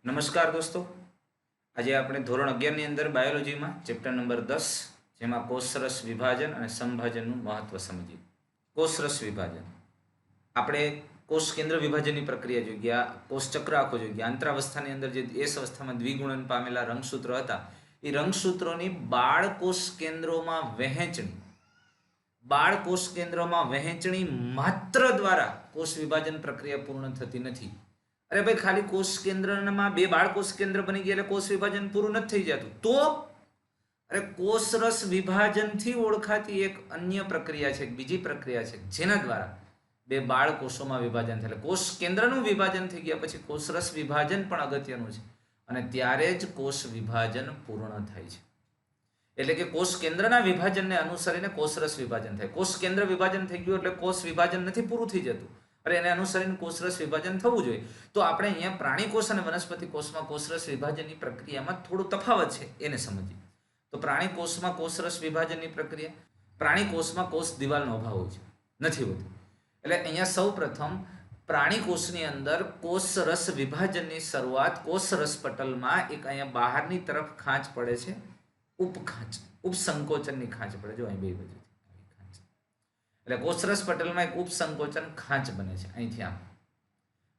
નમસ્કાર દોસ્તો, આજે આપણે ધોરણ 11 ની અંદર બાયોલોજીમાં ચેપ્ટર નંબર 10 જેમાં કોષરસ વિભાજન અને સંભાજનનું મહત્વ સમજીએ. કોષરસ વિભાજન આપણે કોષ કેન્દ્ર વિભાજનની પ્રક્રિયા જોઈ ગયા, કોષ ચક્ર આખો જોઈ ગયા. આંતરાવસ્થાની અંદર જે એસ અવસ્થામાં દ્વિગુણન પામેલા રંગસૂત્રો હતા એ રંગસૂત્રોની બાળકોષ કેન્દ્રોમાં વહેંચણી માત્ર દ્વારા કોષ વિભાજન પ્રક્રિયા પૂર્ણ થતી નથી. અરે ભાઈ, ખાલી કોષ કેન્દ્રમાં બે બાળકોષ કેન્દ્ર બની ગયા એટલે કોષ વિભાજન પૂરું નથી થઈ જતું. તો અરે કોષરસ વિભાજનથી ઓળખાતી એક અન્ય પ્રક્રિયા છે, એક બીજી પ્રક્રિયા છે જેના દ્વારા બે બાળકોષોમાં વિભાજન થાય. કોષ કેન્દ્રનું વિભાજન થઈ ગયા પછી કોષરસ વિભાજન પણ અગત્યનું છે અને ત્યારે જ કોષ વિભાજન પૂર્ણ થાય છે. એટલે કે કોષ કેન્દ્રના વિભાજનને અનુસરીને કોષરસ વિભાજન થાય. કોષ કેન્દ્ર વિભાજન થઈ ગયું એટલે કોષ વિભાજન નથી પૂરું થઈ જતું, અરે એને અનુસરીને કોષરસ વિભાજન થવું જોઈએ. તો આપણે અહીંયા પ્રાણી કોષ અને વનસ્પતિ કોષમાં કોષરસ વિભાજનની પ્રક્રિયામાં થોડો તફાવત છે, એને સમજીએ. તો પ્રાણી કોષમાં કોષરસ વિભાજનની પ્રક્રિયા, પ્રાણી કોષમાં કોષ દિવાલનો અભાવ હોય છે, નથી હોતી. એટલે અહીંયા સૌ પ્રથમ પ્રાણી કોષની અંદર કોષરસ વિભાજનની શરૂઆત કોષરસ પટલમાં એક અહીંયા બહારની તરફ ખાંચ પડે છે, ઉપખાંચ, ઉપસંકોચનની ખાંચ પડે. જો અહીં બે બાજુ એટલે કોષરસ પટલમાં એક ઉપસંકોચન ખાંચ બને છે અહીંથી આમ,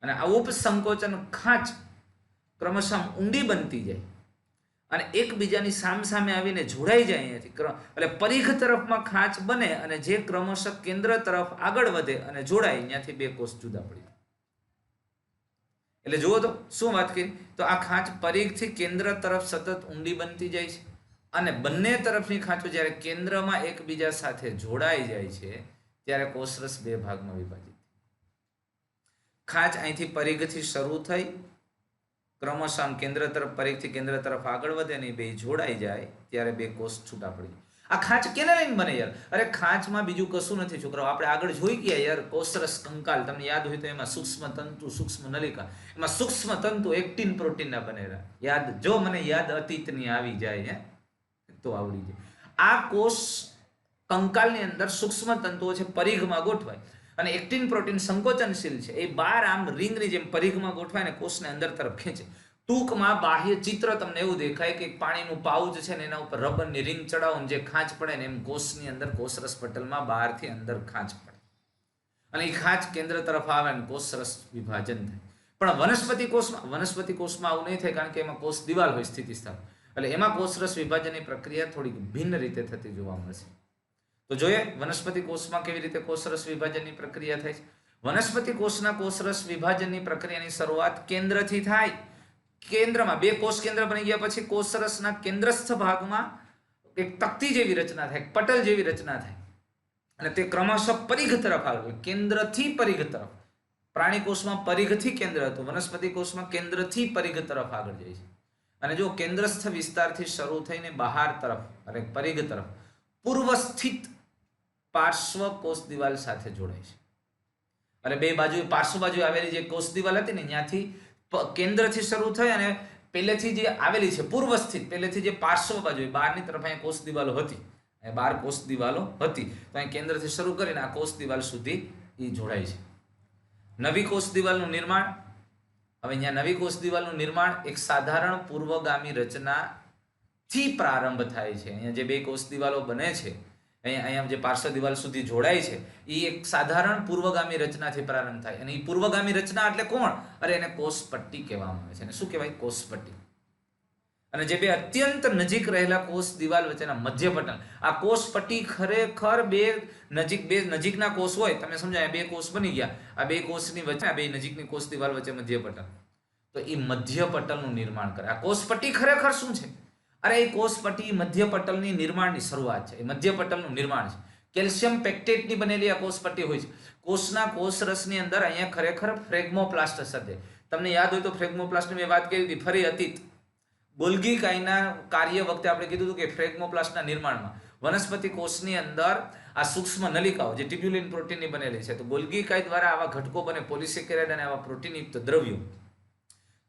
અને આ ઉપસંકોચન ખાંચ ક્રમશઃ ઊંડી બનતી જાય અને એકબીજાની સામસામે આવીને જોડાઈ જાય અહીંયાથી. એટલે પરિઘ તરફમાં ખાંચ બને અને જે ક્રમશઃ કેન્દ્ર તરફ આગળ વધે અને જોડાય, અહીંયાથી બે કોષ જુદા પડી જાય. એટલે જુઓ તો શું વાત કરી, તો આ ખાંચ પરિઘથી કેન્દ્ર તરફ સતત ઊંડી બનતી જાય છે અને બંને તરફની ખાંચો જ્યારે કેન્દ્રમાં એકબીજા સાથે જોડાઈ જાય છે ત્યારે કોષરસ બે ભાગમાં વિભાજિત. ખાંચ અહીંથી પરિઘથી શરૂ થઈ ક્રમશઃ આમ કેન્દ્ર તરફ, પરિઘથી કેન્દ્ર તરફ આગળ વધે ને બે જોડાઈ જાય ત્યારે બે કોષ છૂટા પડી જાય. આ ખાંચ કેને લઈને બને યાર? અરે ખાંચમાં બીજું કશું નથી છોકરાઓ, આપણે આગળ જોઈ ગયા યાર. કોષરસ કંકાલ તમને યાદ હોય તો એમાં સૂક્ષ્મ તંતુ, સૂક્ષ્મ નલિકા, એમાં સૂક્ષ્મ તંતુ એક્ટિન પ્રોટીનના બનેલા. યાદ, જો મને યાદ અતીતની આવી જાય તો આવડી જાય. આ કોષ કંકાલની અંદર સૂક્ષ્મ તંતુઓ છે, પરિઘમાં ગોઠવાય અને એક્ટિન પ્રોટીન સંકોચનશીલ છે, એ બાર આમ રિંગની જેમ પરિઘમાં ગોઠવાય ને કોષને અંદર તરફ ખેંચે. ટૂંકમાં બાહ્ય ચિત્ર તમને એવું દેખાય કે પાણીનું પાઉચ છે ને એના ઉપર રબરની રિંગ ચડાવો ને જે ખાંચ પડે ને એમ કોષની અંદર કોષરસ પટલમાં બહારથી અંદર ખાંચ પડે અને એ ખાંચ કેન્દ્ર તરફ આવે ને કોષરસ વિભાજન થાય. પણ વનસ્પતિ કોષમાં આવું નહીં થાય, કારણ કે એમાં કોષ દિવાલ હોય, સ્થિતિસ્થાપક. એટલે એમાં કોષરસ વિભાજનની પ્રક્રિયા થોડીક ભિન્ન રીતે થતી જોવા મળશે. તો જોઈએ વનસ્પતિ કોષમાં કેવી રીતે કોષરસ વિભાજનની પ્રક્રિયા થાય છે. વનસ્પતિ કોષના કોષરસ વિભાજનની પ્રક્રિયાની શરૂઆત કેન્દ્રથી થાય. કેન્દ્રમાં બે કોષ કેન્દ્ર બની ગયા પછી કોષરસના કેન્દ્રસ્થ ભાગમાં એક તકતી જેવી રચના થાય, પટલ જેવી રચના થાય અને તે ક્રમશઃ પરિઘ તરફ આવે, કેન્દ્રથી પરિઘ તરફ. પ્રાણી કોષમાં પરિઘથી કેન્દ્ર હતું, વનસ્પતિ કોષમાં કેન્દ્રથી પરિઘ તરફ આગળ જાય છે. અને જો કેન્દ્રસ્થ વિસ્તારથી શરૂ થઈને બહાર તરફ અને પરિઘ તરફ પૂર્વ સ્થિત પાર્શ્વ કોષ દિવાલ સાથે જોડાય છે. અને બે બાજુ પાર્શ્વ બાજુ આવેલી જે કોષ દિવાલ હતી ને ત્યાંથી કેન્દ્રથી શરૂ થઈ અને પહેલેથી જે આવેલી છે પૂર્વ સ્થિત, પહેલેથી જે પાર્શ્વ બાજુ બહારની તરફ અહીંયા કોષ દિવાલો હતી, બાર કોષ દિવાલો હતી, તો અહીં કેન્દ્રથી શરૂ કરીને આ કોષ દિવાલ સુધી એ જોડાય છે. નવી કોષ દિવાલનું નિર્માણ. હવે અહીંયા નવી કોષ દિવાલનું નિર્માણ એક સાધારણ પૂર્વગામી રચનાથી પ્રારંભ થાય છે. અહીંયા જે બે કોષ દિવાલો બને છે, અહીંયા જે પાર્શ્વ દિવાલ સુધી જોડાય છે, એ એક સાધારણ પૂર્વગામી રચનાથી પ્રારંભ થાય. અને એ પૂર્વગામી રચના એટલે કોણ? અરે એને કોષપટ્ટી કહેવામાં આવે છે. અને શું કહેવાય? કોષપટ્ટી. અને જે બે અત્યંત નજીક રહેલા કોષ દિવાલ વચ્ચેના મધ્યપટલ, આ કોષપટ્ટી ખરેખર બે નજીકના કોષ હોય, તમે સમજાય બે કોષ બની ગયા, આ બે કોષની વચ્ચે, આ બે નજીકની કોષ દિવાલ વચ્ચે મધ્યપટલ, તો એ મધ્યપટલનું નિર્માણ કરે. આ કોષપટ્ટી ખરેખર શું છે? અરે એ કોષપટ્ટી મધ્યપટલની નિર્માણની શરૂઆત છે, એ મધ્યપટલનું નિર્માણ છે. કેલ્શિયમ પેક્ટેટની બનેલી આ કોષપટ્ટી હોય છે. કોષના કોષરસની અંદર અહીંયા ખરેખર ફ્રેગમોપ્લાસ્ટ હશે. તમને યાદ હોય તો ફ્રેગમોપ્લાસ્ટની મેં વાત કરી હતી, ફરી અતીત ગોલ્ગી કાયના કાર્ય વખતે આપણે કીધું હતું કે ફ્રેગમોપ્લાસ્ટના નિર્માણમાં વનસ્પતિ કોષની અંદર આ સૂક્ષ્મ નલિકાઓ જે ટ્યુબ્યુલિન પ્રોટીનની બનેલી છે, તો ગોલ્ગી કાય દ્વારા આવા ઘટકો બને, પોલિસેકેરાઇડ અને આવા પ્રોટીનયુક્ત દ્રવ્યો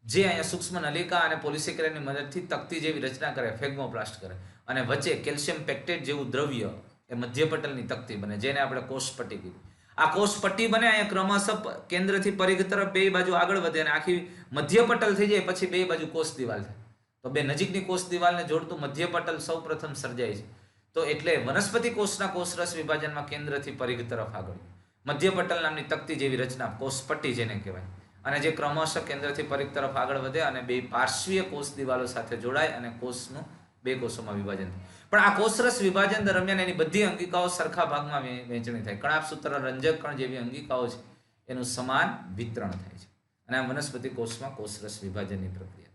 જે અહીંયા સૂક્ષ્મ નલિકા અને પોલિસેકેરાઇડની મદદથી તકતી જેવી રચના કરે, ફ્રેગમોપ્લાસ્ટ કરે, અને વચ્ચે કેલ્શિયમ પેક્ટેટ જેવું દ્રવ્ય એ મધ્યપટલની તકતી બને, જેને આપણે કોષપટ્ટી કીધી. આ કોષ પટ્ટી બને, અહીંયા ક્રમશઃ કેન્દ્રથી પરિઘ તરફ બે બાજુ આગળ વધે અને આખી મધ્ય પટલ થઈ જાય, પછી બે બાજુ કોષ દિવાલ થાય. તો બે નજીકની કોષ દિવાલને જોડતું મધ્ય પટલ સૌ પ્રથમ સર્જાય છે. તો એટલે વનસ્પતિ કોષના કોષરસ વિભાજનમાં કેન્દ્રથી પરિઘ તરફ આગળ મધ્ય પટલ નામની તકતી જેવી રચના કોષ પટ્ટી જેને કહેવાય, અને જે ક્રમશઃ કેન્દ્રથી પરિઘ તરફ આગળ વધે અને બે પાર્શ્વીય કોષ દિવાલો સાથે જોડાય અને કોષનું બે કોષોમાં વિભાજન થાય. પણ આ કોષરસ વિભાજન દરમિયાન એની બધી અંગિકાઓ સરખા ભાગમાં વહેંચણી થાય. કણાભસૂત્ર, રંજક કણ જેવી અંગિકાઓ છે એનું સમાન વિતરણ થાય છે, અને આ વનસ્પતિ કોષમાં કોષરસ વિભાજનની પ્રક્રિયા.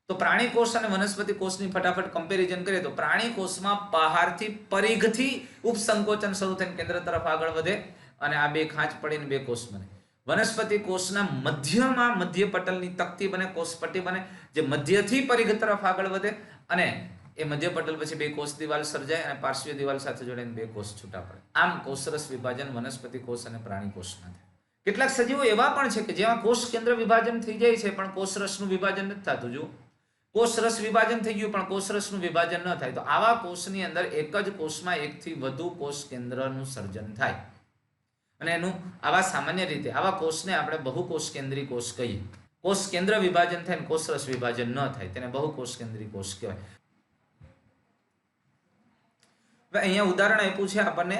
તો પ્રાણી કોષ અને વનસ્પતિ કોષની ફટાફટ કમ્પેરિઝન કરીએ તો પ્રાણી કોષમાં બહારથી પરિઘથી ઉપસંકોચન શરૂ થઈને કેન્દ્ર તરફ આગળ વધે અને આ બે ખાંચ પડીને બે કોષ બને. વનસ્પતિ કોષના મધ્યમાં મધ્ય પટલની તકતી બને, કોષ પટ્ટી બને, જે મધ્યથી પરિઘ તરફ આગળ વધે અને એ મધ્ય પટલ પછી બે કોષ દિવાલ સર્જાય અને પાર્શ્વીય દિવાલ સાથે જોડાઈને બે કોષ છૂટા પડે. આમ કોષરસ વિભાજન વનસ્પતિ કોષ અને પ્રાણી કોષમાં થાય. કેટલાક સજીવો એવા પણ છે કે જેમાં કોષ કેન્દ્ર વિભાજન થઈ જાય છે પણ કોષરસનું વિભાજન નથી થતું. જો કોષરસ વિભાજન થઈ ગયું પણ કોષરસનું વિભાજન ન થાય તો આવા કોષની અંદર એક જ કોષમાં એકથી વધુ કોષ કેન્દ્રનું સર્જન થાય, અને એનું આવા સામાન્ય રીતે આવા કોષને આપણે બહુકોષ કેન્દ્રી કોષ કહીએ. કોષ કેન્દ્ર વિભાજન થાય ને કોષરસ વિભાજન ન થાય તેને બહુકોષ કેન્દ્રી કોષ કહેવાય. હવે અહીંયા ઉદાહરણ આપ્યું છે આપણને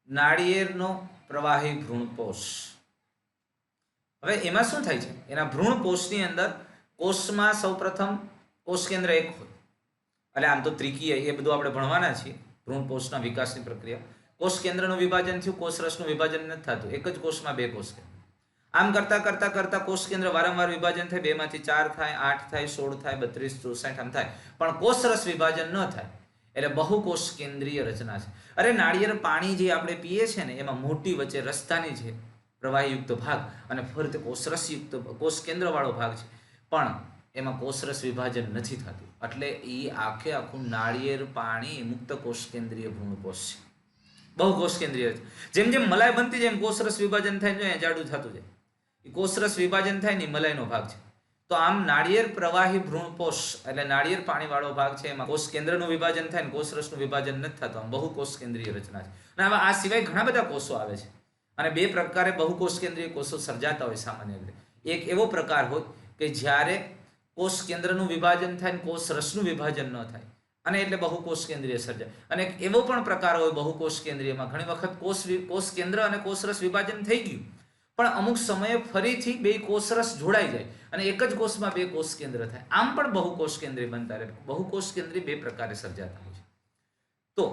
નાળિયેરનો પ્રવાહી ભ્રૂણપોષ. હવે એમાં શું થાય છે, એના ભ્રૂણપોષની અંદર કોષમાં સૌપ્રથમ કોષ કેન્દ્ર એક હોય, એટલે આમ તો ત્રિકીય એ બધું આપણે ભણવાના છીએ. ભ્રૂણપોષના વિકાસની પ્રક્રિયા, કોષ કેન્દ્રનું વિભાજન થયું, કોષરસનું વિભાજન નથી થતું, એક જ કોષમાં બે કોષ કેન્દ્ર. આમ કરતા કરતા કરતા કોષ કેન્દ્ર વારંવાર વિભાજન થાય, 2 માંથી 4 થાય, 8 થાય, 16 થાય, 32, 64 આમ થાય, પણ કોષરસ વિભાજન ન થાય. એટલે બહુકોષ કેન્દ્રીય રચના છે. અરે નાળિયેર પાણી જે આપણે પીએ છીએ ને એમાં મોટી વચ્ચે રસ્તાની છે પ્રવાહીયુક્ત ભાગ અને ફરતે કોષરસયુક્ત કોષ કેન્દ્ર વાળો ભાગ છે, પણ એમાં કોષરસ વિભાજન નથી થતું. એટલે એ આખે આખું નાળિયેર પાણી મુક્ત કોષ કેન્દ્રીય ભ્રૂણકોષ છે, બહુકોષ કેન્દ્રીય. જેમ જેમ મલાઈ બનતી જાય કોષરસ વિભાજન થાય જાય જાડું થતું જાય, એ કોષરસ વિભાજન થાય ને મલાઈનો ભાગ છે. તો આમ નાળિયેર પ્રવાહી ભ્રૂણકોષ એટલે નાળિયેર પાણી વાળો ભાગ છે, એમાં કોષ કેન્દ્રનું વિભાજન થાય ને કોષરસનું વિભાજન નથી થતું. આમ બહુકોષ કેન્દ્રીય રચના છે. અને આવા આ સિવાય ઘણા બધા કોષો આવે છે અને બે પ્રકારે બહુકોષ કેન્દ્રીય કોષો સર્જાતા હોય સામાન્ય રીતે. એક એવો પ્રકાર હોય કે જ્યારે કોષ કેન્દ્રનું વિભાજન થાય ને કોષ રસનું વિભાજન ન થાય, અને એટલે બહુકોષ કેન્દ્રીય સર્જાય. અને એક એવો પણ પ્રકાર હોય બહુકોષ કેન્દ્રીયમાં ઘણી વખત કોષ કેન્દ્ર અને કોષરસ વિભાજન થઈ ગયું પણ અમુક સમયે ફરીથી બે કોષરસ જોડાઈ જાય અને એક જ કોષમાં બે કોષ કેન્દ્ર થાય. આમ પણ બહુકોષ કેન્દ્રીય બનતા રહે. બહુકોષ કેન્દ્રીય બે પ્રકારે સર્જાતા હોય છે. તો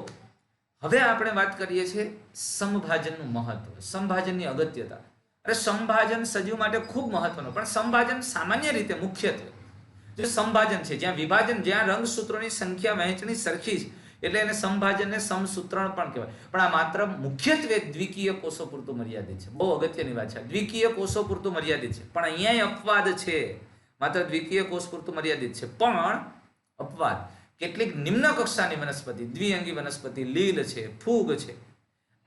હવે આપણે વાત કરીએ છીએ સમભાજનનું મહત્વ, સમભાજનની અગત્યતા. અરે સમભાજન સજીવ માટે ખૂબ મહત્વનું, પણ સમભાજન સામાન્ય રીતે મુખ્યત્વે જે સમભાજન છે જ્યાં વિભાજન, જ્યાં રંગસૂત્રોની સંખ્યા વહેંચણી સરખી છે એટલે એને સમભાજનને સમસૂત્રણ પણ કહેવાય. પણ આ માત્ર મુખ્યત્વે દ્વિકીય કોષો પૂરતું મર્યાદિત છે. બહુ અગત્યની વાત છે, દ્વિકીય કોષો પૂરતું મર્યાદિત છે. પણ અહીંયા અપવાદ છે, માત્ર દ્વિકીય કોષ પૂરતું મર્યાદિત છે. પણ અપવાદ કેટલીક નિમ્ન કક્ષાની વનસ્પતિ, દ્વિઅંગી વનસ્પતિ, લીલ છે, ફૂગ છે,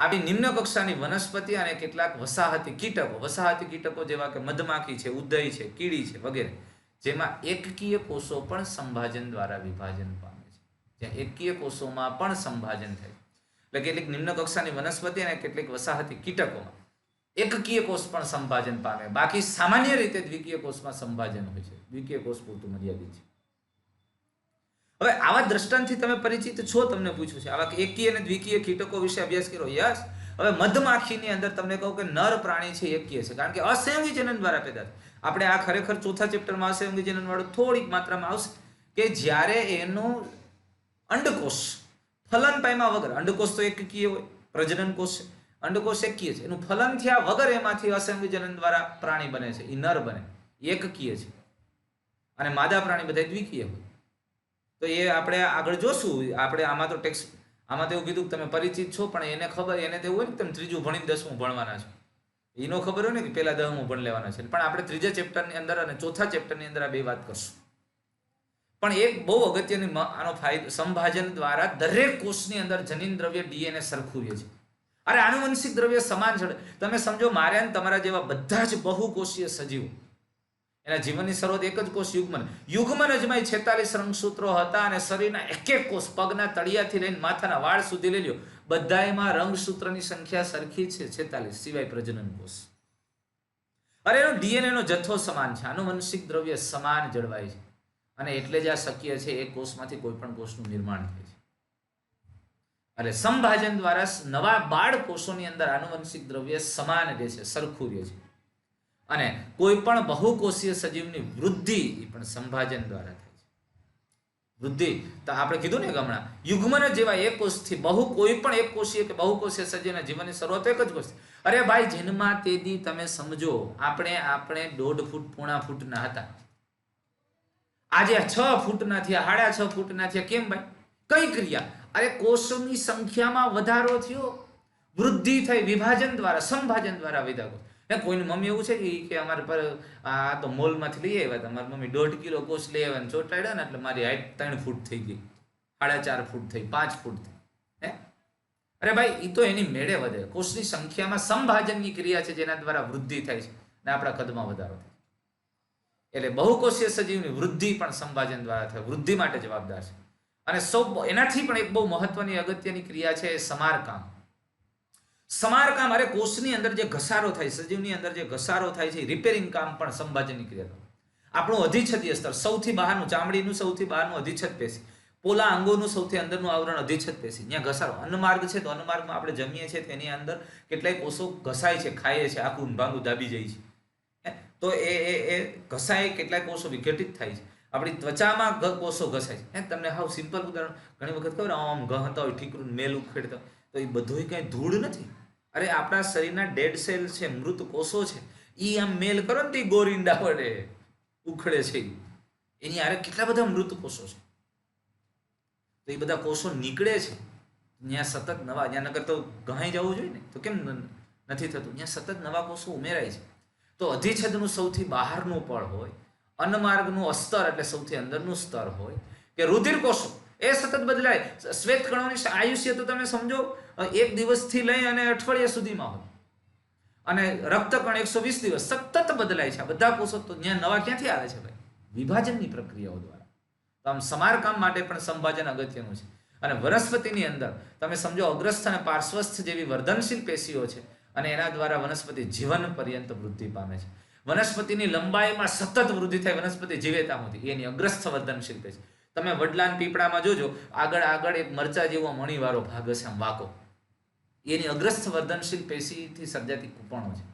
આવી નિમ્ન કક્ષાની વનસ્પતિ અને કેટલાક વસાહતી કીટકો જેવા કે મધમાખી છે, ઉદય છે, કીડી છે વગેરે, જેમાં એકકીય કોષો પણ સંભાજન દ્વારા વિભાજન પામે છે. જ્યાં એકકીય કોષોમાં પણ સંભાજન થાય, એટલે કેટલીક નિમ્ન કક્ષાની વનસ્પતિ અને કેટલીક વસાહતી કીટકોમાં એકકીય કોષ પણ સંભાજન પામે. બાકી સામાન્ય રીતે દ્વિકીય કોષમાં સંભાજન હોય છે, દ્વિકીય કોષ પૂરતું મર્યાદિત છે. હવે આવા દ્રષ્ટાંતથી તમે પરિચિત છો? તમને પૂછ્યું છે આવા એકકીય અને દ્વિકીય કીટકો વિશે અભ્યાસ કર્યો? યસ. હવે મધમાખીની અંદર તમને કહું કે નર પ્રાણી છે એકકીય છે, કારણ કે અસંયોગી જનન દ્વારા પેદા થાય. આપણે આ ખરેખર ચોથા ચેપ્ટરમાં અસંયોગી જનન વાળું થોડીક માત્રામાં આવશે કે જ્યારે એનું અંડકોષ ફલન પામ્યા વગર, અંડકોષ તો એકકીય હોય, પ્રજનન કોષ છે, અંડકોષ એકકીય છે, એનું ફલન થયા વગર એમાંથી અસંયોગી જનન દ્વારા પ્રાણી બને છે, એ નર બને, એકકીય છે. અને માદા પ્રાણી બધા દ્વિકીય હોય. તો એ આપણે આગળ જોશું. આપણે આમાં તો આમાં તો એવું કીધું કે તમે પરિચિત છો, પણ એને ખબર, એને તો એવું હોય ને તમે ત્રીજું ભણીને 10મું ભણવાના છો, એનો ખબર હોય ને કે પહેલા 10મું ભણી લેવાના છે. પણ આપણે ત્રીજા ચેપ્ટરની અંદર અને ચોથા ચેપ્ટરની અંદર આ બે વાત કરશું. પણ એક બહુ અગત્યની આનો ફાયદો, સંભાજન દ્વારા દરેક કોષની અંદર જનીન દ્રવ્ય ડીએનએ સરખું રહે છે. અરે આનુવંશિક દ્રવ્ય સમાન છે. તમે સમજો મારે અને તમારા જેવા બધા જ બહુકોષીય સજીવો, એના જીવનની શરૂઆત એક જ કોષ યુગ્મન અજમાઈ 46 રંગસૂત્રો હતા અને શરીરના એક એક કોષ, પગના તળિયાથી લઈને માથાના વાળ સુધી લઈ લ્યો, બધાયમાં રંગસૂત્રની સંખ્યા સરખી છે 46 સિવાય પ્રજનન કોષ. અરે એનો ડીએનએ નો જથ્થો સમાન છે, આનુવંશિક દ્રવ્ય સમાન જળવાય છે અને એટલે જ આ શક્ય છે એક કોષમાંથી કોઈ પણ કોષનું નિર્માણ થાય છે. એટલે સંભાજન દ્વારા નવા બાળ કોષોની અંદર આનુવંશિક દ્રવ્ય સમાન રહે છે, સરખું રહે છે. અને કોઈ પણ બહુકોષીય સજીવની વૃદ્ધિ પણ સંભાજન દ્વારા થાય છે. વૃદ્ધિ તો આપણે કીધું ને હમણાં યુગ્મન જેવા એક કોષથી કોઈ પણ એક કોષીય કે બહુકોષીય સજીવના જીવનની શરૂઆત એક જ કોષ. અરે ભાઈ, જન્મા તેદી તમે સમજો આપણે 1.5 ફૂટ પોણા ફૂટના હતા, આજે 6 ફૂટના થયા, 6.5 ફૂટના થયા. કેમ ભાઈ? કઈ ક્રિયા? અરે કોષોની સંખ્યામાં વધારો થયો, વૃદ્ધિ થઈ, વિભાજન દ્વારા, સંભાજન દ્વારા વધ્યા. કોઈની મમ્મી એવું છે કે અમારે પર આ તો મોલમાંથી લઈ આવ્યા હતા, મારી મમ્મી 1.5 કિલો કોષ લઈ આવ્યા ને ચોટાડ્યા ને એટલે મારી હાઈટ 3 ફૂટ થઈ ગઈ, 4.5 ફૂટ થઈ, 5 ફૂટ થઈ. અરે ભાઈ, એ તો એની મેળે વધે. કોષની સંખ્યામાં સંભાજનની ક્રિયા છે જેના દ્વારા વૃદ્ધિ થાય છે અને આપણા કદમાં વધારો થાય. એટલે બહુકોષીય સજીવની વૃદ્ધિ પણ સંભાજન દ્વારા થાય, વૃદ્ધિ માટે જવાબદાર છે. અને એનાથી પણ એક બહુ મહત્વની અગત્યની ક્રિયા છે સમારકામ. સમારકામ, અરે કોષની અંદર જે ઘસારો થાય, સજીવની અંદર જે ઘસારો થાય છે, રિપેરિંગ કામ પણ સંભાજનની ક્રિયા. આપણું અધિચ્છદીય સ્તર, સૌથી બહારનું, ચામડીનું સૌથી બહારનું અધિચ્છદ પેશી, પોલા અંગોનું સૌથી અંદરનું આવરણ અધિચ્છદ પેશી, ત્યાં ઘસારો. અન્નમાર્ગ છે તો અન્નમાર્ગમાં આપણે જમીએ છીએ તેની અંદર કેટલાય કોષો ઘસાય છે, ખાઈએ છે, આખું ભાંગું દાબી જાય છે. તો એ ઘસાય, કેટલાય કોષો વિઘટિત થાય છે. આપણી ત્વચામાં કોષો ઘસાય છે. તમને હાવ સિમ્પલ ઉદાહરણ, ઘણી વખત ખબર આમ ઘહતા હોય, ઠીકરું મેલ ઉખેડતા, તો એ બધું કઈ ધૂળ નથી. અરે આપણા શરીરના ડેડ સેલ છે, મૃત કોષો છે, એ આમ મેલ કરો ને તો ગોરિંડા વડે ઉખડે છે. એની આરે કેટલા બધા મૃત કોષો છે. તો એ બધા કોષો નીકળે છે, ત્યાં સતત નવા, ત્યાં નગર તો ઘાઈ જવું જોઈએ ને, તો કેમ નથી થતું? ત્યાં સતત નવા કોષો ઉમેરાય છે. તો અધિચ્છદનું સૌથી બહારનું પળ હોય, અન્નમાર્ગનું અસ્તર એટલે સૌથી અંદરનું સ્તર હોય, કે રુધિર કોષો એ સતત બદલાય. શ્વેત કણોની આયુષ્ય તો તમે સમજો 1 દિવસથી લઈ અને અઠવાડિયા સુધીમાં હોય, અને રક્તકણ 120 દિવસ સતત બદલાય છે. આ બધા કોષો તો ત્યાં નવા ક્યાંથી આવે છે ભાઈ? વિભાજનની પ્રક્રિયાઓ દ્વારા. તો આમ સમારકામ માટે પણ સંભાજન અગત્યનું છે. અને વનસ્પતિની અંદર તમે સમજો અગ્રસ્થ અને પાર્શ્વસ્થ જેવી વર્ધનશીલ પેશીઓ છે, અને એના દ્વારા વનસ્પતિ જીવન પર્યંત વૃદ્ધિ પામે છે. વનસ્પતિની લંબાઈમાં સતત વૃદ્ધિ થાય વનસ્પતિ જીવેતા નથી, એની અગ્રસ્થ વર્ધનશીલ પેશી. તમે વડલાન પીપળામાં જોજો, આગળ એક મરચા જેવો મણીવાળો ભાગ હશે આમ વાંકો, એની અગ્રસ્થ વર્ધનશીલ પેશીથી સર્જાતી કૂપણો છે.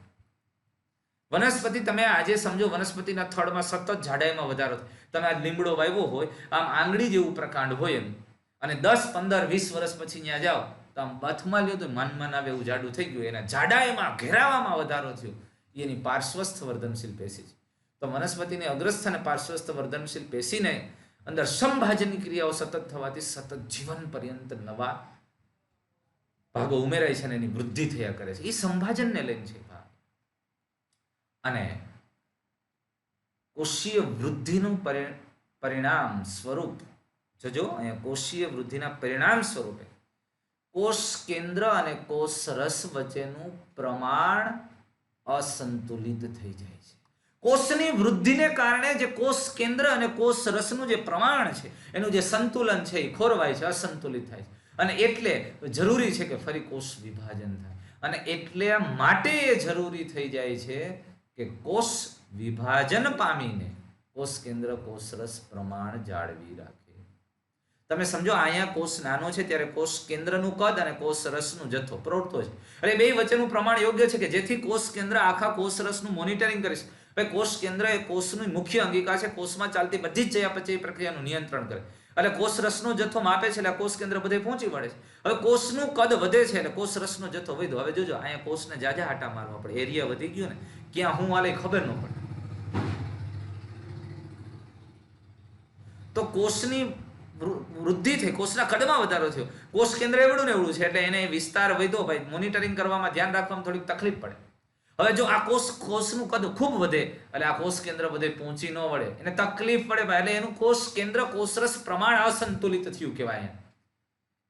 વનસ્પતિ તમે આજે સમજો, વનસ્પતિના થડમાં સતત જાડાઈમાં વધારો થાય. તમે આ લીમડો વાવ્યો હોય, આમ આંગળી જેવું પ્રકાંડ હોય એમ, અને 10, 15, 20 વર્ષ પછી ત્યાં જાઓ તો આમ બાથમાં લ્યો તો માનમાં આવે એવું જાડું થઈ ગયું. એના જાડાઈમાં, ઘેરાવામાં વધારો થયો, એની પાર્શ્વસ્થ વર્ધનશીલ પેશી છે. તો વનસ્પતિની અગ્રસ્થ અને પાર્શ્વસ્થ વર્ધનશીલ પેશીને અંદર સંભાજનની ક્રિયાઓ સતત થવાથી સતત જીવન પર્યંત નવા ભાગો ઉમેરાય છે અને એની વૃદ્ધિ થયા કરે છે. એ સંભાજનને લઈને છે. અને કોષીય વૃદ્ધિનું પરિણામ સ્વરૂપ જોજો, અહીંયા કોષીય વૃદ્ધિના પરિણામ સ્વરૂપે કોષ કેન્દ્ર અને કોષ રસ વચ્ચેનું પ્રમાણ અસંતુલિત થઈ જાય છે. કોષની વૃદ્ધિને કારણે જે કોષ કેન્દ્ર અને કોષ રસનું જે પ્રમાણ છે, એનું જે સંતુલન છે એ ખોરવાય છે, અસંતુલિત થાય છે. અને એટલે જરૂરી છે કે ફરી કોષ વિભાજન થાય. અને એટલે માટે એ જરૂરી થઈ જાય છે કે કોષ વિભાજન પામીને કોષ કેન્દ્ર કોષ રસ પ્રમાણ જાળવી રાખે. તમે સમજો, અહીંયા કોષ નાનો છે ત્યારે કોષ કેન્દ્રનું કદ અને કોષ રસનું જથ્થો પ્રવૃત્તો છે, એટલે બે વચ્ચેનું પ્રમાણ યોગ્ય છે કે જેથી કોષ કેન્દ્ર આખા કોષ રસનું મોનિટરિંગ કરી શકે. ભાઈ, કોષ કેન્દ્ર એ કોષની મુખ્ય અંગિકા છે, કોષમાં ચાલતી બધી જ ચયાપચય પ્રક્રિયાનું નિયંત્રણ કરે. એટલે કોષ રસનો જથ્થો માપે છે, એટલે કોષ કેન્દ્ર બધે પહોંચી વળે છે. હવે કોષનું કદ વધે છે એટલે કોષ રસનો જથ્થો વધ્યો. હવે જોજો, અહીંયા કોષને જાજા આટા મારવા પડે, એરિયા વધી ગયો ને, ક્યાં હું હાલે ખબર ન પડે. તો કોષની વૃદ્ધિ થઈ, કોષના કદમાં વધારો થયો, કોષ કેન્દ્ર એવડું ને એવડું છે એટલે એને વિસ્તાર વધ્યો. ભાઈ, મોનિટરિંગ કરવામાં, ધ્યાન રાખવામાં થોડીક તકલીફ પડે. હવે જો આ કોષનું કદ ખૂબ વધે એટલે આ કોષ કેન્દ્ર બધે પહોંચી ન વળે, એને તકલીફ પડે ભાઈ, એટલે એનું કોષ કેન્દ્ર કોષરસ પ્રમાણ અસંતુલિત થયું કહેવાય.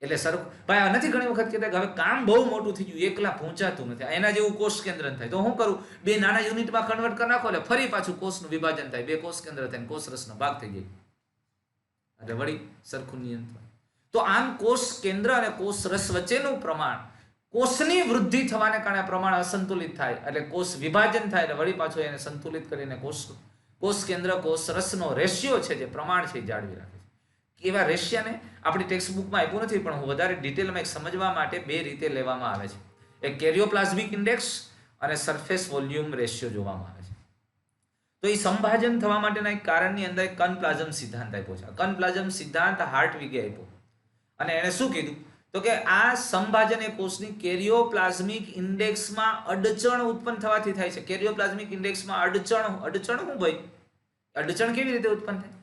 એટલે સરખું ભાઈ નથી, ઘણી વખત કહેતા કે હવે કામ બહુ મોટું થઈ ગયું, એકલા પહોંચાતું નથી, એના જેવું કોષ કેન્દ્ર થાય તો શું કરું? 2 નાના યુનિટમાં કન્વર્ટ કરી નાખો એટલે ફરી પાછું કોષનું વિભાજન થાય, 2 કોષ કેન્દ્ર થાય, કોષરસનો ભાગ થઈ જાય, એટલે વળી સરખું નિયંત્રણ. તો આમ કોષ કેન્દ્ર અને કોષ રસ વચ્ચેનું પ્રમાણ, કોષની વૃદ્ધિ થવાને કારણે પ્રમાણ અસંતુલિત થાય એટલે કોષ વિભાજન થાય એટલે વળી પાછો એને સંતુલિત કરીને કોષ કેન્દ્ર કોષ રસનો રેશિયો છે, જે પ્રમાણ છે, એ જાળવી રાખે છે. એવા રેશિયાને આપણી ટેક્સ્ટ બુકમાં આપ્યું નથી, પણ હું વધારે ડિટેલમાં સમજવા માટે બે રીતે લેવામાં આવે છે. એક કેરિયોપ્લાઝમિક ઇન્ડેક્સ અને સરફેસ વોલ્યુમ રેશિયો જોવામાં આવે છે. તો એ સંભાજન થવા માટેના એક કારણની અંદર કનપ્લાઝમ સિદ્ધાંત આપ્યો છે. કનપ્લાઝમ સિદ્ધાંત હાર્ટવિગે આપ્યો અને એણે શું કીધું તો કે આ સંભાજન એ કોષની કેરિયોપ્લાઝમિક ઇન્ડેક્સમાં અડચણ ઉત્પન્ન થવાથી થાય છે. કેરિયોપ્લાઝમિક ઇન્ડેક્સમાં અડચણ શું ભાઈ? અડચણ કેવી રીતે ઉત્પન્ન થાય?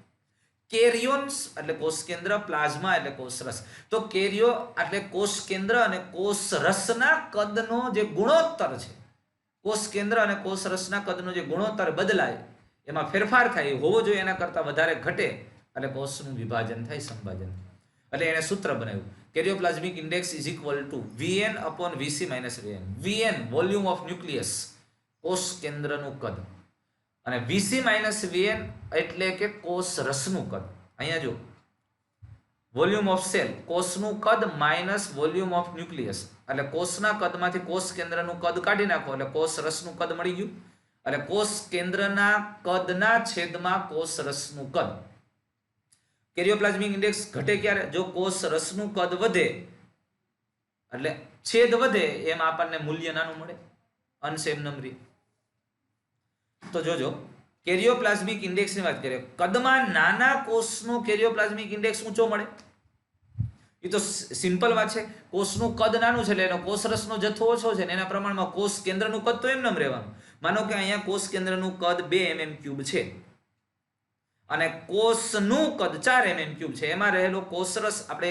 કેરિયોન્સ એટલે કોષ કેન્દ્ર, પ્લાઝમા એટલે કોષ રસ. તો કેરિયો એટલે કોષ કેન્દ્ર અને કોષ રસના કદનો જે ગુણોત્તર છે, કોષ કેન્દ્ર અને કોષ રસના કદનો જે ગુણોત્તર બદલાય, એમાં ફેરફાર થાય, હોવો જોઈએ એના કરતાં વધારે ઘટે એટલે કોષનું વિભાજન થાય, સંભાજન. એટલે એણે સૂત્ર બનાવ્યું, karyoplasmic index is equal to Vn upon Vc minus Vn. Vn volume of nucleus, કોષ કેન્દ્રનું કદ, અને Vc માઇનસ Vn એટલે કે કોષ રસનું કદ. અહીંયા જો વોલ્યુમ ઓફ સેલ, કોષનું કદ માઇનસ વોલ્યુમ ઓફ ન્યુક્લિયસ, એટલે કોષના કદમાંથી કોષ કેન્દ્રનું કદ કાઢી નાખો એટલે કોષ રસનું કદ મળી ગયું. એટલે કોષ કેન્દ્રના કદના છેદમાં કોષ રસનું કદ. કેરિયોપ્લાઝમિક ઇન્ડેક્સ ઘટે ક્યારે? જો કોષ રસનું કદ વધે એટલે છેદ વધે એમ આપણને મૂલ્ય નાનું મળે, અંશ એમ નંબરી. તો જોજો, કેરિયોપ્લાઝમિક ઇન્ડેક્સની વાત કરીએ, કદમાં નાના કોષનો કેરિયોપ્લાઝમિક ઇન્ડેક્સ ઊંચો મળે. એ તો સિમ્પલ વાત છે. કોષનું કદ નાનું છે એટલે એનો કોષ રસનો જથ્થો ઓછો છે ને એના પ્રમાણમાં કોષ કેન્દ્રનું કદ તો એમ નમ રહેવાનું. માનો કે અહીંયા કોષ કેન્દ્રનું કદ 2 mm³ છે અને કોષનું કદ 4 mm³ છે. એમાં રહેલો કોષરસ આપણે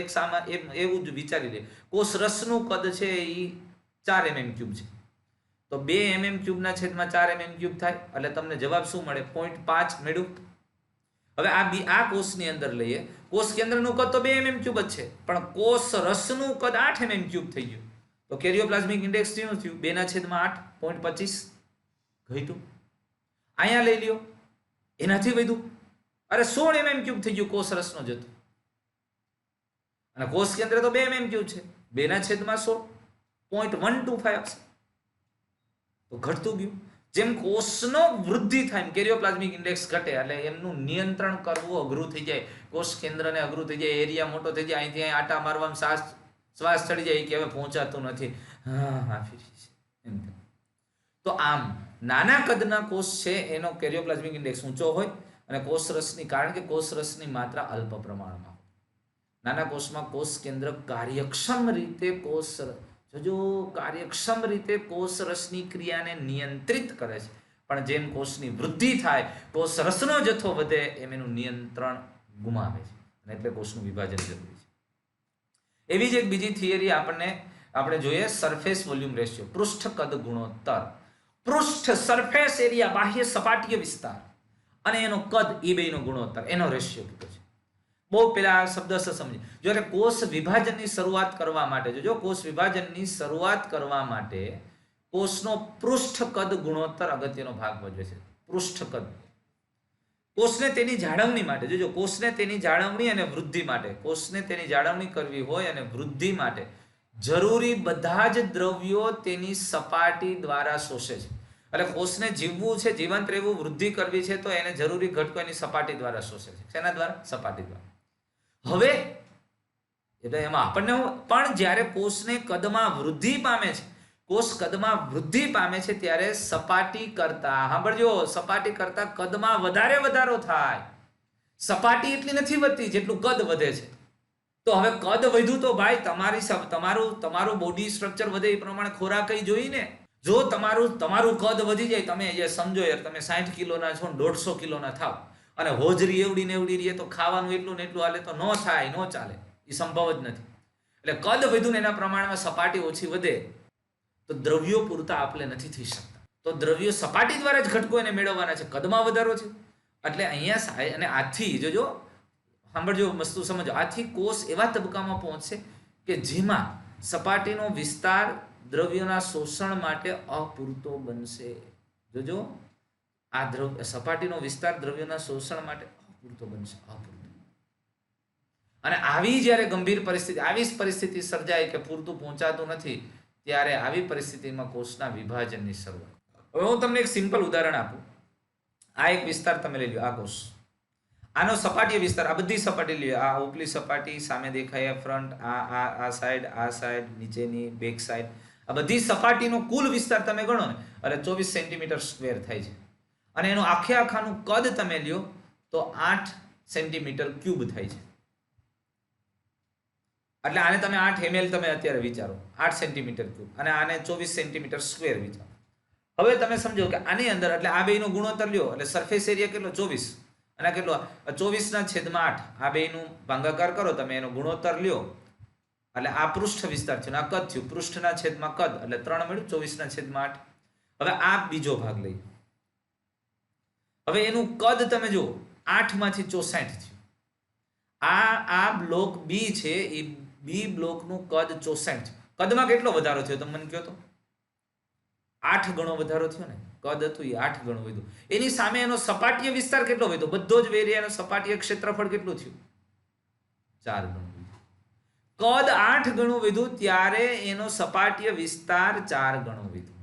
એક એવું જ વિચારી લઈએ, કોષરસનું કદ છે એ 4 mm³ છે. તો 2 mm³ ના છેદમાં 4 mm³ થાય એટલે તમને જવાબ શું મળે? 0.5 મળ્યું. હવે આ કોષની અંદર લઈએ, કોષ કેન્દ્રનું કદ તો 2 mm³ જ છે, પણ કોષ રસનું કદ 8 mm³ થઈ ગયું. તો કેરિયોપ્લાઝમિક ઇન્ડેક્સ શું થયું? 2/8, 0.25 ઘટ્યું. અહીંયા લઈ લ્યો, એનાથી વધ્યું, અરે 16 mm³ થઈ ગયું કોષ રસનો જથ્થો. અને કોષ કેન્દ્ર તો 2 mm³ છે, 2/16 0.125 આવશે. તો ઘટતું ગયું. જેમ કોષનો વૃદ્ધિ થાય એમ કેરિયોપ્લાઝમિક ઇન્ડેક્સ ઘટે એટલે એમનું નિયંત્રણ કરવું અઘરું થઈ જાય, કોષ કેન્દ્રને અઘરું થઈ જાય, એરિયા મોટો થઈ જાય, અહીંથી અહીં આટા મારવામાં શ્વાસ ચડી જાય કે હવે પહોંચાતું નથી, તો આમ નાના કદના કોષ છે એનો કેરિયોપ્લાઝમિક ઇન્ડેક્સ ઊંચો હોય અને કોષ રસની, કારણ કે કોષ રસની માત્રા અલ્પ પ્રમાણમાં હોય. નાના કોષમાં કોષ કેન્દ્ર કાર્યક્ષમ રીતે કોષ રસની ક્રિયાને નિયંત્રિત કરે છે. પણ જેમ કોષની વૃદ્ધિ થાય, કોષ રસનો જથ્થો વધે એમ એનું નિયંત્રણ ગુમાવે છે અને એટલે કોષનું વિભાજન જરૂરી છે. એવી જ એક બીજી થિયરી આપણે જોઈએ, સરફેસ વોલ્યુમ રેશિયો, પૃષ્ઠ કદ ગુણોત્તર. પૃષ્ઠ સરફેસ એરિયા, બાહ્ય સપાટીય વિસ્તાર અને એનો કદ, એ બેનો ગુણોત્તર, એનો રેશિયો કીધો છે. બહુ પેલા આ શબ્દ સમજી. જો કોષ વિભાજનની શરૂઆત કરવા માટે, કોષનો પૃષ્ઠ કદ ગુણોત્તર અગત્યનો ભાગ ભજવે છે. પૃષ્ઠ કદ કોષને તેની જાળવણી માટે, જોજો, કોષને તેની જાળવણી અને વૃદ્ધિ માટે, કોષને તેની જાળવણી કરવી હોય અને વૃદ્ધિ માટે જરૂરી બધા જ દ્રવ્યો તેની સપાટી દ્વારા શોષે છે. એટલે કોષને જીવવું છે, જીવંત રહેવું, વૃદ્ધિ કરવી છે, તો એને જરૂરી ઘટકો એની સપાટી દ્વારા શોષે છે. શેના દ્વારા? સપાટી દ્વારા. હવે એટલે એમાં આપણને પણ જ્યારે કોષને કદમાં વૃદ્ધિ પામે છે, કોષ કદમાં વૃદ્ધિ પામે છે ત્યારે સપાટી કરતા, સાંભળજો, સપાટી કરતા કદમાં વધારો થાય. સપાટી એટલી નથી વધતી જેટલું કદ વધે છે. તો હવે કદ વધ્યું તો ભાઈ તમારું બોડી સ્ટ્રક્ચર વધે એ પ્રમાણે ખોરાક જોઈએ ને. જો તમારું કદ વધી જાય, તમે જે સમજો યાર, તમે 60 કિલોના છો, 150 કિલોના થાવ અને હોજરી એવડી ને એવડી રહીએ તો ખાવાનું એટલું ને એટલું હાલે તો ન થાય, ન ચાલે, એ સંભવ જ નથી. એટલે કદ વધ્યું ને એના પ્રમાણમાં સપાટી ઓછી વધે તો દ્રવ્યો પૂરતા આપલે નથી થઈ શકતા. તો દ્રવ્યો સપાટી દ્વારા જ ઘટકો એને મેળવવાના છે, કદમાં વધારો છે. એટલે અહીંયા અને આથી જોજો, સાંભળજો, વસ્તુ સમજો, આથી કોષ એવા તબક્કામાં પહોંચશે કે જેમાં સપાટીનો વિસ્તાર દ્રવ્યોના શોષણ માટે અપૂરતો બનશે. જોજો, આ સપાટીનો વિસ્તાર દ્રવ્યોના શોષણ માટે અપૂરતો બનશે, અપૂરતો. અને આવી જ્યારે ગંભીર પરિસ્થિતિ, આવી પરિસ્થિતિ સર્જાય કે પૂરતું પહોંચાતું નથી, ત્યારે આવી પરિસ્થિતિમાં કોષના વિભાજનની શરૂઆત. હવે હું તમને એક સિમ્પલ ઉદાહરણ આપું. આ એક વિસ્તાર તમે લઈ લો, આ કોષ, આનો સપાટીય વિસ્તાર, આ બધી સપાટી લ્યો, આ ઉપલી સપાટી સામે દેખાય ફ્રન્ટ, આ સાઈડ, નીચેની બેક સાઈડ, આ બધી સપાટીનો કુલ વિસ્તાર તમે ગણો ને એટલે 24 સેન્ટીમીટર સ્ક્વેર થાય છે. અને એનું આખે આખાનું કદ તમે લ્યો તો 8 સેન્ટીમીટર ક્યુબ થાય છે. એટલે આને તમે 8 ml તમે અત્યારે વિચારો, 8 સેન્ટીમીટર ક્યુબ, અને આને 24 સેન્ટીમીટર સ્ક્વેર વિચારો. હવે તમે સમજો કે આની અંદર એટલે આ બેયનો ગુણોત્તર લ્યો એટલે સરફેસ એરિયા કેટલો 24, અને કેટલો 24/8, આ બેયનું ભાગાકાર કરો તમે, એનો ગુણોત્તર લ્યો એટલે આ પૃષ્ઠ વિસ્તાર છે, આ કદ થયું, પૃષ્ઠના છેદમાં કદ એટલે 3 મળ્યું, 24/8. હવે આ બીજો ભાગ લઈ, હવે એનું કદ તમે જુઓ 8 માંથી 64 થયું. આ બ્લોક બી છે, એ બી બ્લોકનું કદ 64 છે. કદમાં કેટલો વધારો થયો તમે મને કહો તો? 8 ગણો વધારો થયો ને. કદ હતું એ 8 ગણું વધ્યું. એની સામે એનો સપાટીય વિસ્તાર કેટલો વધ્યો? બધો જ એરિયાનો સપાટીય ક્ષેત્રફળ કેટલું થયું? 4 ગણું વધ્યું. કદ 8 ગણું વધ્યું ત્યારે એનો સપાટીય વિસ્તાર 4 ગણો વધ્યો.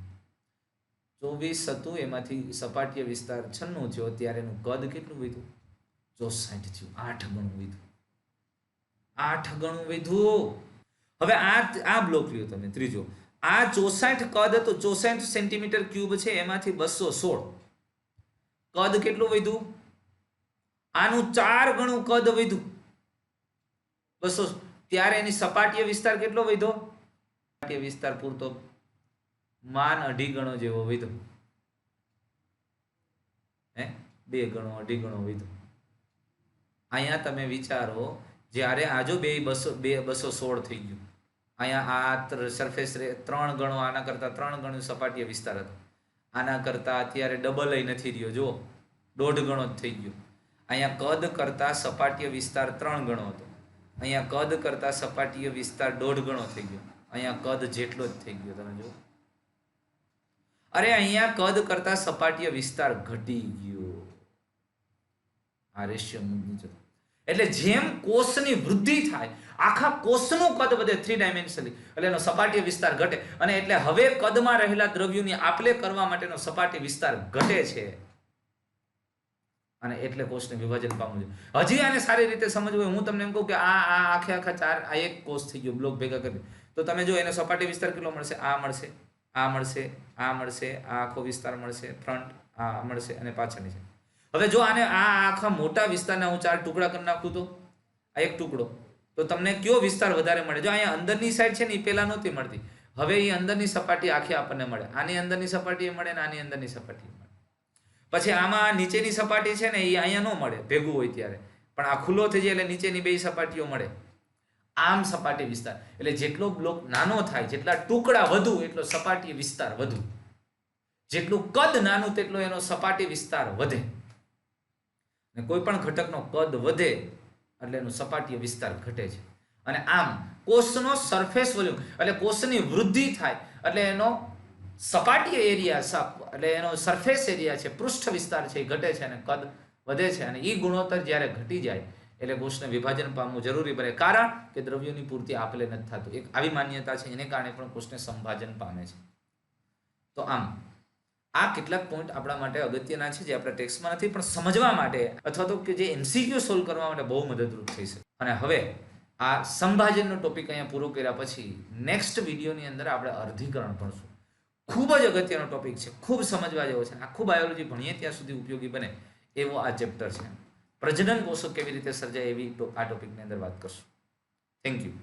24 હતું એમાંથી સપાટીય વિસ્તાર 96 થયો ત્યારે એનું કદ કેટલું વધ્યું? 64 થયું. 8 ગણું વધ્યું. 8 ગણું વધ્યું. હવે આ બ્લોક લ્યો તમે ત્રીજો, આ 64 કદ હતું, 64 સેન્ટીમીટર ક્યુબ છે, એમાંથી 216 કદ કેટલું વધ્યું? આનું 4 ગણું કદ વધ્યું 200. ત્યારે એની સપાટીય વિસ્તાર કેટલો વધ્યો? સપાટીય વિસ્તાર પૂરતો માન 2.5 ગણો જેવો વધ્યો. 2 ગણો 2.5 ગણો વધ્યો. અહીંયા તમે વિચારો, જ્યારે આ જો 216 થઈ ગયું, અહીંયા આ સરફેસ 3 ગણો, આના કરતા 3 ગણું સપાટીય વિસ્તાર હતો. આના કરતા અત્યારે ડબલ નથી રહ્યો, જો 1.5 ગણો જ થઈ ગયો. અહીંયા કદ કરતા સપાટીય વિસ્તાર 3 ગણો હતો, અહીંયા કદ કરતા સપાટીય વિસ્તાર 1.5 ગણો થઈ ગયો. અહીંયા કદ જેટલો જ થઈ ગયો. તમે જુઓ, અરે અહીંયા કદ કરતા સપાટીય વિસ્તાર ઘટી ગયો. આ રેશિયો મુજબ. એટલે જેમ કોષની વૃદ્ધિ થાય, આખા કોષનું કદ વધે 3 ડાયમેન્શનલી, એટલે એનો સપાટીય વિસ્તાર ઘટે, અને એટલે હવે કદમાં રહેલા દ્રવ્યોની આપલે કરવા માટેનો સપાટી વિસ્તાર ઘટે છે, અને એટલે કોષને વિભાજન પામવું છે. હજી આને સારી રીતે સમજવું હોય, હું તમને એમ કહું કે આ આખા 4 આ એક કોષ થઈ ગયો, બ્લોક ભેગા કરી, તો તમે જો એનો સપાટી વિસ્તાર કેટલો મળશે? આ મળશે, આ મળશે, આ મળશે, આ આખો વિસ્તાર મળશે, ફ્રન્ટ આ મળશે, અને પાછળની છે. હવે જો આને આ આખા મોટા વિસ્તારના હું 4 ટુકડા કરી નાખું તો આ એક ટુકડો, તો તમને કયો વિસ્તાર વધારે મળે? જો અહીંયા અંદરની સાઈડ છે ને એ પહેલા નહોતી મળતી, હવે એ અંદરની સપાટી આખી આપણને મળે. આની અંદરની સપાટી મળે ને આની અંદરની સપાટી મળે. પછી આમાં નીચેની સપાટી છે ને એ અહીંયા ન મળે ભેગું હોય ત્યારે, પણ આ ખુલ્લો થઈ જાય એટલે નીચેની 2 સપાટીઓ મળે. આમ સપાટી વિસ્તાર એટલે જેટલો બ્લોક નાનો થાય, જેટલા ટુકડા વધુ એટલો સપાટી વિસ્તાર વધુ, જેટલું કદ નાનું તેટલો એનો સપાટી વિસ્તાર વધે. કોઈ પણ ઘટકનો કદ વધે એટલે એનો સપાટીય વિસ્તાર ઘટે છે. અને આમ કોષનો સરફેસ વોલ્યુમ એટલે કોષની વૃદ્ધિ થાય એટલે એનો સપાટીય એરિયા એટલે એનો સરફેસ એરિયા છે, પૃષ્ઠ વિસ્તાર છે, એ ઘટે છે અને કદ વધે છે. અને એ ગુણોત્તર જ્યારે ઘટી જાય એટલે કોષને વિભાજન પામવું જરૂરી બને, કારણ કે દ્રવ્યોની પૂર્તિ આપલે નથી થતું. એક આવી માન્યતા છે, એને કારણે પણ કોષને સંભાજન પામે છે. તો આમ આ કેટલાક પોઈન્ટ આપણા માટે અગત્યના છે, જે આપણા ટેક્સ્ટમાં નથી, પણ સમજવા માટે અથવા તો કે જે MCQ સોલ્વ કરવા માટે બહુ મદદરૂપ થઈ શકે. અને હવે આ સંભાજનનો ટોપિક અહીંયા પૂરો કર્યા પછી નેક્સ્ટ વિડીયોની અંદર આપણે અર્ધીકરણ ભણશું. ખૂબ જ અગત્યનો ટોપિક છે, ખૂબ સમજવા જેવો છે. આખું બાયોલોજી ભણીએ ત્યાં સુધી ઉપયોગી બને એવો આ ચેપ્ટર છે. પ્રજનન કોષો કેવી રીતે સર્જાય એવી આ ટોપિકની અંદર વાત કરશું. Thank you.